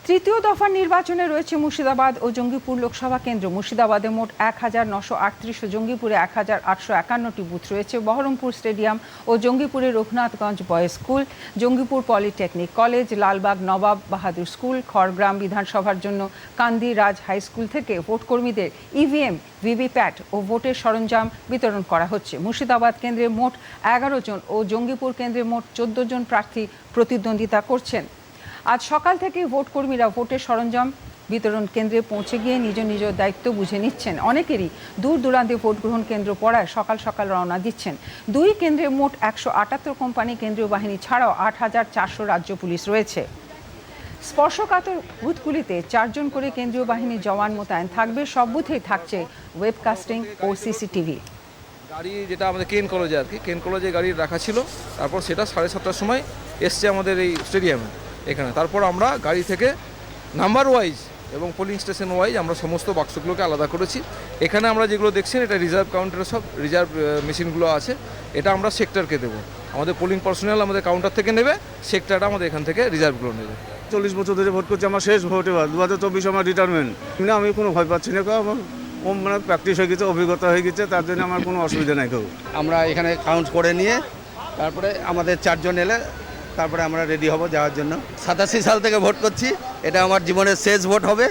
তৃতীয় দফার নির্বাচনে রয়েছে মুর্শিদাবাদ ও জঙ্গিপুর লোকসভা কেন্দ্র। মুর্শিদাবাদে মোট ১,৯৩৮ ও জঙ্গিপুরে ১,৮৫১টি বুথ রয়েছে। বহরমপুর স্টেডিয়াম ও জঙ্গিপুরে Raghunathganj boys school, Jangipur polytechnic college, Lalbag Nawab Bahadur school, Khargram বিধানসভার জন্য কান্দি রাজ হাই স্কুল থেকে ভোটকর্মীদের ইভিএম, ভিভিপ্যাট ও ভোটের সরঞ্জাম বিতরণ করা হচ্ছে। মুর্শিদাবাদ কেন্দ্রে মোট ১১ জন ও জঙ্গিপুর কেন্দ্রে মোট ১৪ জন প্রার্থী প্রতিদ্বন্দ্বিতা করছেন। আজ সকাল থেকে ভোট কর্মীরা ভোটের সরঞ্জাম বিতরণ কেন্দ্রে পৌঁছে গিয়ে নিজ নিজ দায়িত্ব বুঝে নিচ্ছেন। অনেকেরই দূর দূরান্তে ভোট গ্রহণ কেন্দ্র পড়ায় সকাল সকাল রওনা দিচ্ছেন। দুই কেন্দ্রে মোট ১৭৮ কোম্পানি কেন্দ্রীয় বাহিনী ছাড়াও ৮,৪০০ রাজ্য পুলিশ রয়েছে। স্পর্শকাতর বুথগুলিতে ৪ জন করে কেন্দ্রীয় বাহিনীর জওয়ান মোতায়েন থাকবে। সব বুথেই থাকছে ওয়েবকাস্টিং ও সিসিটিভি। গাড়ি যেটা আমাদের কেন কলেজে কেন কলেজে গাড়ি রাখা ছিল, তারপর সেটা 7:30টার সময় এসছে আমাদের এই স্টেডিয়ামে এখানে। তারপর আমরা গাড়ি থেকে নাম্বার ওয়াইজ এবং পোলিং স্টেশন ওয়াইজ আমরা সমস্ত বাক্সগুলোকে আলাদা করেছি। এখানে আমরা যেগুলো দেখছেন এটা রিজার্ভ কাউন্টারে সব রিজার্ভ মেশিনগুলো আছে। এটা আমরা সেক্টরকে দেবো, আমাদের পোলিং পার্সোনাল আমাদের কাউন্টার থেকে নেবে, সেক্টরটা আমাদের এখান থেকে রিজার্ভগুলো নেবে। 40 বছর ধরে ভোট করছি, আমার শেষ ভোট এবার 2024 আমার রিটায়ারমেন্ট। আমি কোনো ভয় পাচ্ছি না, আমার মানে প্র্যাকটিস হয়ে গেছে, অভিজ্ঞতা হয়ে গেছে, তার জন্য আমার কোনো অসুবিধা নাই। কেউ আমরা এখানে কাউন্ট করে নিয়ে তারপরে আমাদের 4 জন এলে তারপরে আমরা রেডি হব যাওয়ার জন্য। 87 সাল থেকে ভোট করছি, এটা আমার জীবনের শেষ ভোট হবে।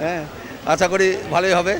হ্যাঁ, আশা করি ভালোই হবে।